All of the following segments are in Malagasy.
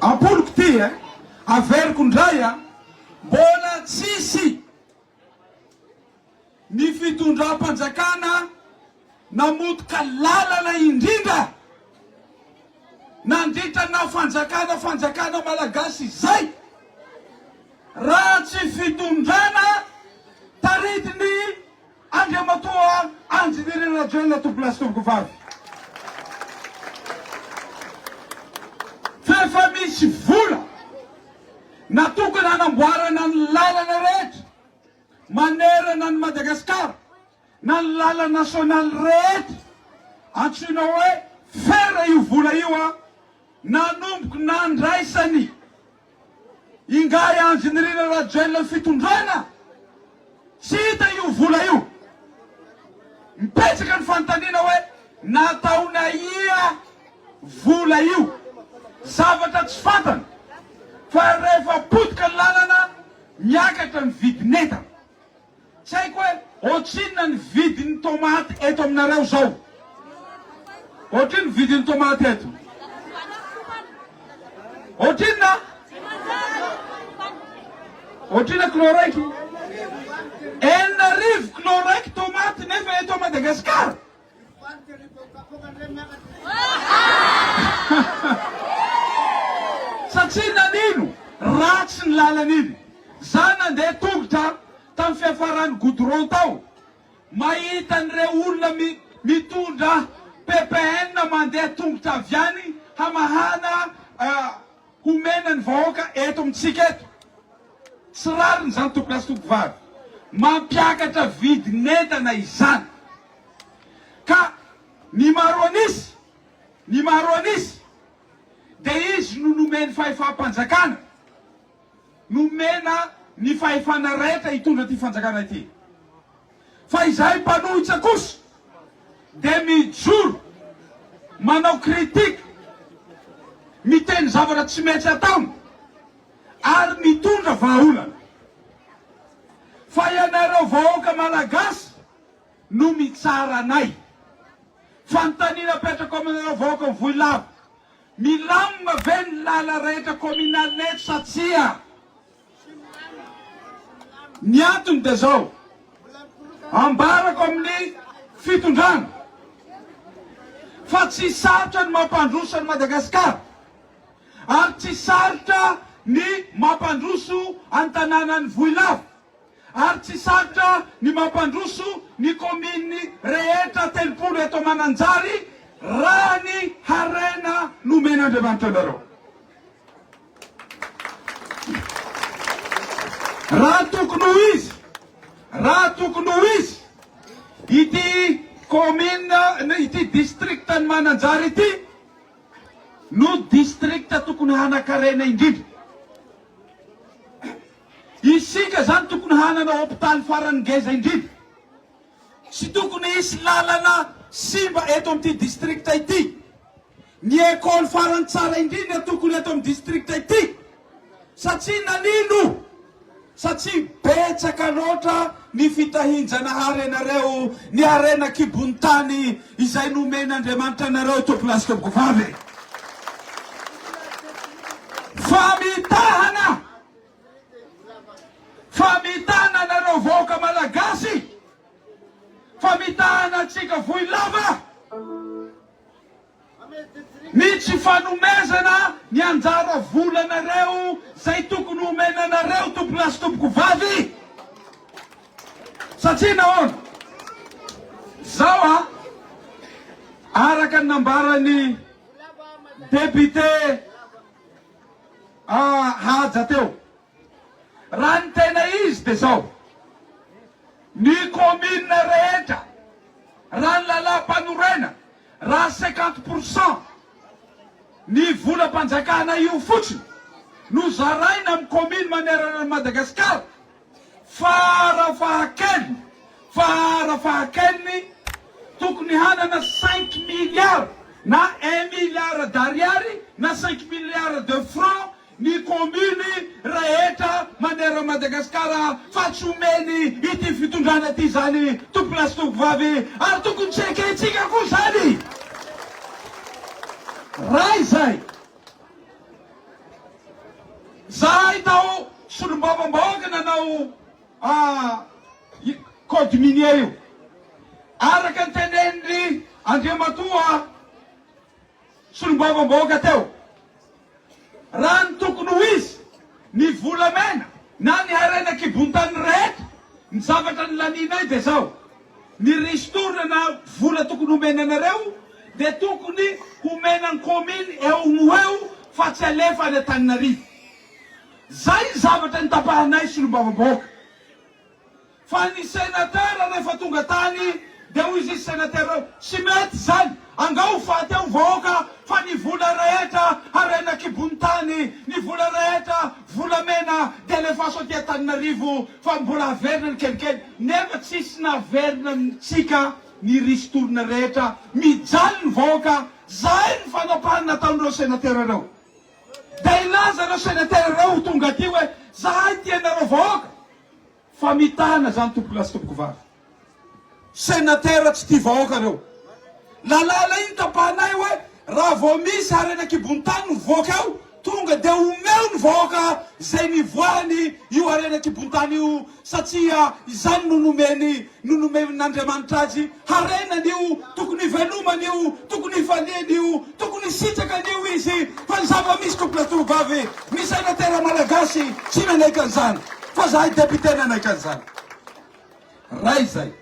Ampoloko ty averiko ndray mbola tsisy ny fitondram-panjakana namotoka lalana indrindra nandritrana fanjakana malagasy zay raha tsy fitondrana taritiny Andriamatoa Anjidiri Rajoelina tompolasy tompoko vavy. Fefa misy vola natokana hanamboarana ny lalana rehetra manerana ny Madagasikara na ny lalana nasionaly rehetra antsoina hoe fera io vola io nanomboky nandraisany ingay Anjidiri Rajoelina fitondrana tsy hita io vola io. Mipetraka ny fanontaniana hoe nataona ia vola io, zavatra tsy fantana fa rehefa potika ny lalana miakatra ny vidin'entana. Tsy haiko hoe ohatrinona ny vidin'ny tomaty eto aminareo zao. Ohatrinona ny vidin'ny tomaty eto? Ohatrinona? Ohatrinona kilô raiky? 4,000 kilô raiky tomaty nefa eto Madagasikara. Satria nanino ratsy ny lalana iny. Za nandeha tongotra tamin'ny fiafarany goudron tao, mahita an'ireo olona mitondra PPN mandeha tongotra avy any hamahana homena ny vahoaka eto amintsika eto. Tsy rariny zany tompolasy tompoko vavy, mampiakatra vidin'entana izany. Ka ny maro anisy de izy no nomeny fahefam-panjakana, nomena ny fahefana rehetra hitondra ty fanjakana ity. Fa izay mpanohitra kosa de mijoro manao kritika, miteny zavatra tsy mety ataony ary mitondra vahaolana. Fa ianareo vahoaka malagasy no mitsara anay. Fanontaniana petraka aminareo vahoaka ny Voilavo, milamina ve ny lala rehetra kominaly eto satria ny antony de zao ambarako amin'ny fitondrana fa tsy sarotra ny mampandroso ny Madagasikara ary tsy sarotra ny mampandroso an-tanànany Voilavo ary tsy sarotra ny mampandroso ny kominy rehetra 300 eto Mananjary raha ny harena nomen'Andriamanitra anareo. Raha tokony ho izy ity komina ity distrikta ny Mananjary ity no distrikta tokony hanakarena indrindra. Isika zany tokony hanana hôpitaly farany ngeza indrindra. Tsy tokony hisy lalana simba eto amin'ity distrikta ity. Ny école farany tsara indrindra tokony eto amin'ny distrikta ity. Satria nanino? Satria betsaka loatra ny fitahinjanahary anareo, ny harena kibony tany izay nomen'Andriamanitra anareo tompolasy tompoko vavy. Famitahana anareo vahoaka malagasy, famitahana antsika Voilava, ny tsy fanomezana ny anjara volanareo zay tokony homenanareo tompolasy tompoko vavy. Satria nahoana? Zao araka ny nambarany député Haja teo, raha ny tena izy de zao: ny komina rehetra raha ny lalam-panorena raha 50% ny volam-panjakana io fotsiny no zaraina amin'ny kominy manerana Madagasikara, farafahakeliny tokony hanana 5 milliards na 1 milliard d'ariary na 5 milliards de francs ny kominy rehetra manera Madagasikara fa tsy omeny ity fitondrana ity zany tompolasy tompoko vavy, ary tokony tsy eketsika koa zany. Raha izay zahay tao solombavambahoaka nanao code minier io araka ny teneniny Andriamatoa solombavambahoaka teo raha ny tokony ho izy ny volamena na ny harena kibontany rehetra ny zavatra ny laninay de zao ny ristorina na vola tokony homena anareo de tokony homena ny commune eo no eo fa tsy alefa any Antananarivo. Zay zavatra ny tapahanay solombavambahoaka. Fa ny senatera rehefa tonga tany de hoy izy senatera tsy mety zany angao faty ao vahoaka fa ny vola rehetra harena kibontany ny vola rehetra volamena de alefa so ty Antananarivo fa mbola averina ny kelikely nefa tsisy naverina tsika ny ristorina rehetra mijaly ny vahoaka. Zay ny fanapahany nataon'ireo senatera reo. Da ilaza reo senatera reo tonga ty hoe zahay tianareo vahoaka fa mitana zany tompo lasy tompoko vavy. Senatera tsy tia vahoaka reo. Lalala iny tapahanay hoe raha vao misy harena kibontany mivoaka ao tonga de omeo ny vahoaka zay nivoahany io harena kibontany io satria izany nonomen'Andriamanitra azy harenany io tokony velomany io tokony ifaliany io tokony sitraka io izy fa ny zava-misy tompoko vavy ny senatera malagasy tsy nanaiky an'izany fa zahay député nanaiky an'izany. Ray zay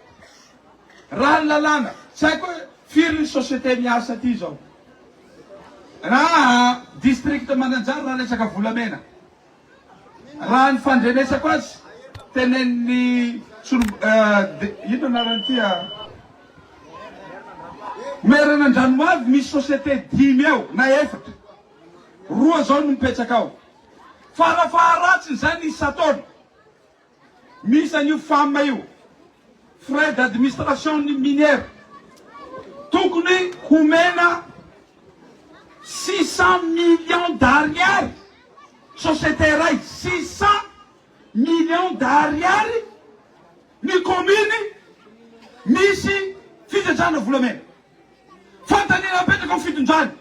raha ny lalàna tsy haiko hoe firy ny société miasa ty zao raha district Mananjary raha resaka volamena raha ny fandrenesako azy teneniny ino anarany ty merana Andranomavy misy société 5 eo na 4 roa zao no mipetraka ao farafaharatsiny zany isataona misy an'io femme io frais d'administration minière tokony homena 600 millions d'ariary société ray 600 millions d'ariary ny commune misy fijanjana volamena fantanina apetraka amin'ny fitondrany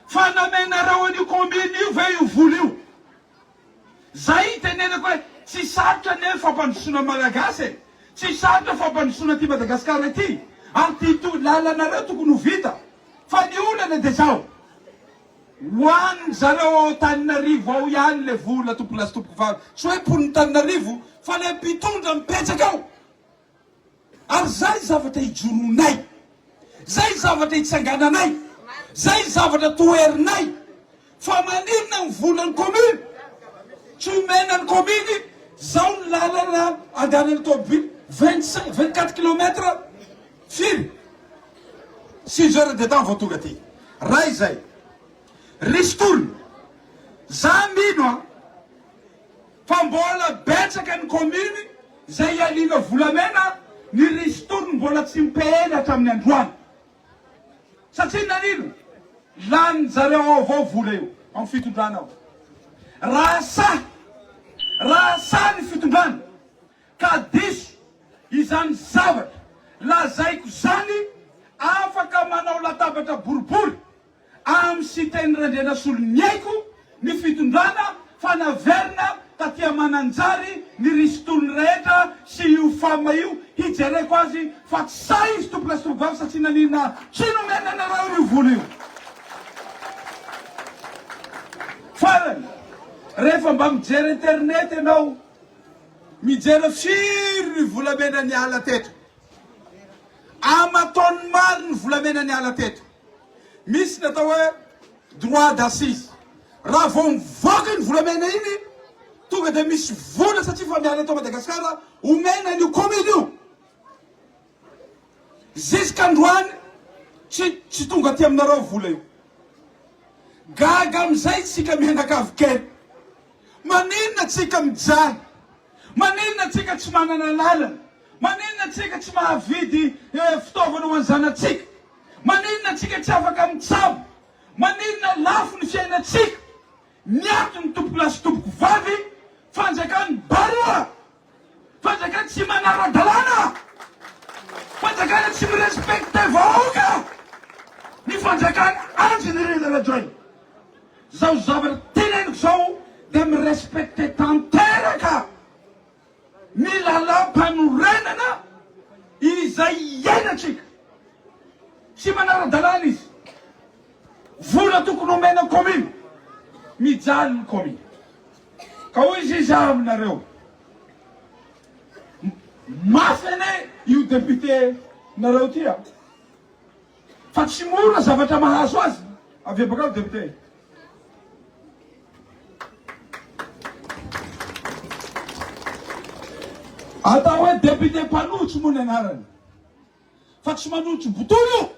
fa namenareo an'io commune io ve io vola io zay tenenako hoe tsy sarotra ne fampandrosoana malagasy tsy sarotra fampandrosoana ty Madagasikara ty ary ty lalanareo tokony ho vita fa ny olana de zao hoany zareo Antananarivo ao ihany le vola tompo lasy tompoko vavy tsy hoe pon'ny Antananarivo fa le mpitondra mipetraka ao. Ary zay zavatra hijoronay, zay zavatra hitsangananay, zay zavatra toerinay fa maninona ny volan'ny commune tsy omenany commune zao ny lalana andehanany tômobily 24 kilometra firy 6 heures de temps vao tonga ty. Ray zay ristorina za mino fa mbola betsaka ny commune zay ialina volamena ny ristorina mbola tsy mipehely hatramin'ny androany satria nanino lany zareo ao avao vola io amin'ny fitondrana ao raha sa ny fitondrana ka diso izany zavatra lazaiko zany afaka manao latabatra boribory amin'ny siteny Randrianasolo niaiko ny fitondrana fa naverina tatia Mananjary ny ristorina rehetra sy io femme io hijereko azy fa tsy sa izy tompo lasy tompoko vavy satria nanina tsy nomena anareo io vola io. Farany rehefa mba mijery internet ianao mijery firy ny volamena ny ala teto amataony maro ny volamena ny ala teto misy natao hoe droit d'assise raha vao mivoaka ny volamena iny tonga de misy vola satria fa miala atao Madagasikara omena an'io commune io zisk'androany tsy tonga ty aminareo vola io gaga amizay tsika mianakavy kely maninona tsika mijaly maninona tsika tsy manana lalana maninona tsika tsy mahavidy fitaovana ho any zanatsika maninona tsika tsy afaka mitsabo maninona lafo ny fiainatsika miato ny tompo lasy tompoko vavy fanjakany baroa fanjakany tsy manara-dalàna fanjakany tsy mirespekte vahoaka ny fanjakany anjy ny rena rajoy zao zavatra teneniko zao dia mirespekte tanteraka ny lalam-panorenana izay iainatsika. Tsy manara-dalàna izy. Vola tokony omena kominy, mijaly ny kominy. Ka hoy izy izaho aminareo, mafy ane io député nareo ty a. Fa tsy mora zavatra mahazo azy. Avy bakao député. Atao hoe député mpanotsy moa ny anarany. Fa tsy manotsy botolo.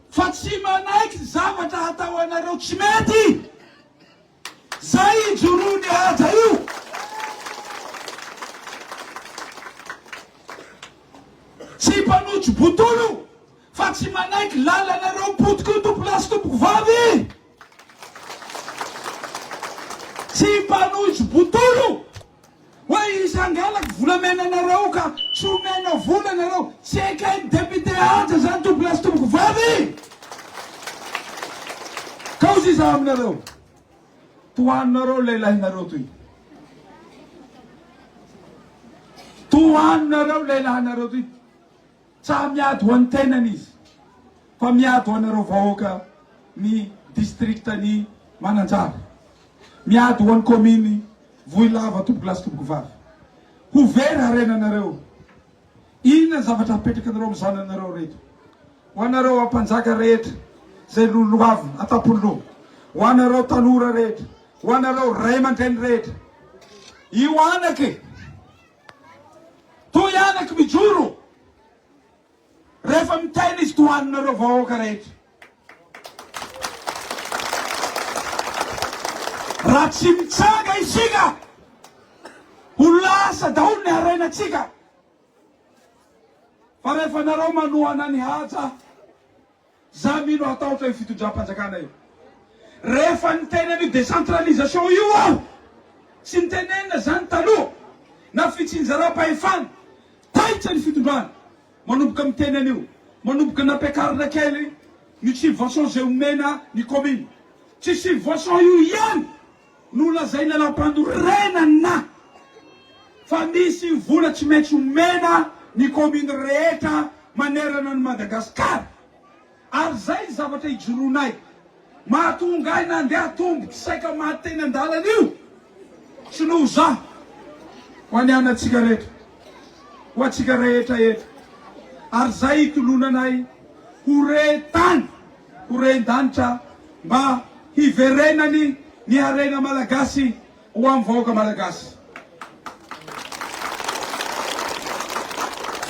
Fa tsy manaiky zavatra atao anareo tsy mety. Zay joroany haja io. Tsy mpanotsy botolo. Fa tsy manaiky lalanareo potiky tompolasy tompoko vavy. Tsy mpanotsy botolo. Hoe isangalaka volamena anareo ka tsy omena vola anareo. Tsy ekany député haja zany tompolasy tompoko vavy. Ka hozy izaho aminareo, tohaninareo lehilahinareo toy. Tohaninareo lehilahinareo toy. Tsa miady ho an'ny tenany izy, fa miady ho anareo vahoaka ny distriktany Mananjara, miady ho an'ny kominy Voilava tompolasy tompoko vavy. Ho very harenanareo. Inona zavatra apetraka anareo amin'ny zananareo reto. Ho anareo ampanjaka rehetra zay loloavy atapoloha. Ho anareo tanora rehetra. Ho anareo ray aman-dreny rehetra. Io anaky. Toy anaky mijoro. Rehefa miteny izy tohaninareo vahoaka rehetra. Raha tsy mitsanga isika, ho lasa daholo ny harenatsika. Fa rehefa nareo manohana ny haja, za mino ataotra io fitondram-panjakana io. Rehefa ny tenany décentralisation io aho, tsy nitenenina zany taloha, na fitsinjaram-pahefana, taitra ny fitondrana. Manomboka amin'ny tenany io, manomboka nampiakarina kely ny subvention zay omena ny kominy. Tsy subvention io ihany no lazaina lampanorenana, fa misy vola tsy maintsy omena ny kominy rehetra manerana ny Madagasikara. Ary zay zavatra ijoroanay, mahatonga ahy nandeha tomboky saika mahateny an-dalana io. Tsy noho za ho any anatsika rehetra, ho atsika rehetra etra. Ary zay itolonanay ho retany, ho ren-danitra mba hiverenany ny harena malagasy ho amin'ny vahoaka malagasy.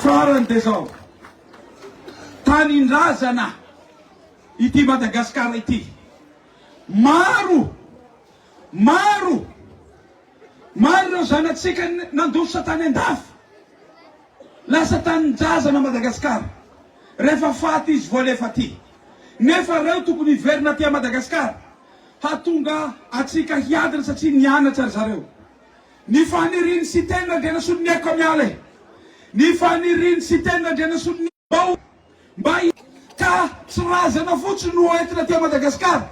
Farany de zao, tanindrazana ity Madagasikara ity. Maro reo zanatsika nandosa tany andafy. Lasa tanindrazana Madagasikara. Rehefa faty izy voalefa ty. Nefa reo tokony hiverina ty Madagasikara. Hatonga atsika hiadana satria nianatra ry zareo. Ny faniriny sy tena dia nasolo ny eko miala. Ny faniriny sy tena dia nasolo ny bao. Mba ka tsy razana fotsiny no entina ty Madagasikara.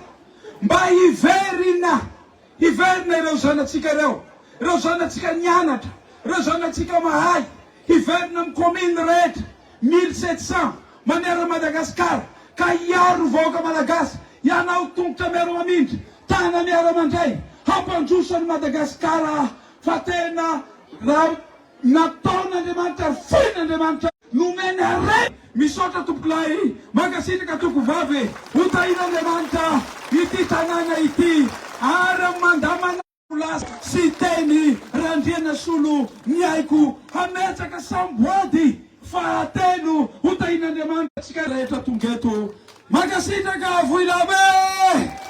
Mba hiverina ireo zanatsika reo. Ireo zanatsika nianatra. Ireo zanatsika mahay. Hiverina amin'ny kominy rehetra 1700 manera Madagasikara. Ka hiaro vahoaka malagasy. Ianao tongotra miaro amindry, tana miaro amandray, hampandrosany Madagasikara. Fa tena raha nataon'Andriamanitra, foin'Andriamanitra nomeny hare. Misaotra tompoklahy, mankasitraka toko vavy, hotahin'Andriamanitra ity tanàna ity. Ary mandamana lasa sy teny randriana solo ny aiko hametraka samboady fahatelo hotahin'Andriamanitra tsika rehetra tonga eto. Mankasitraka Voilava!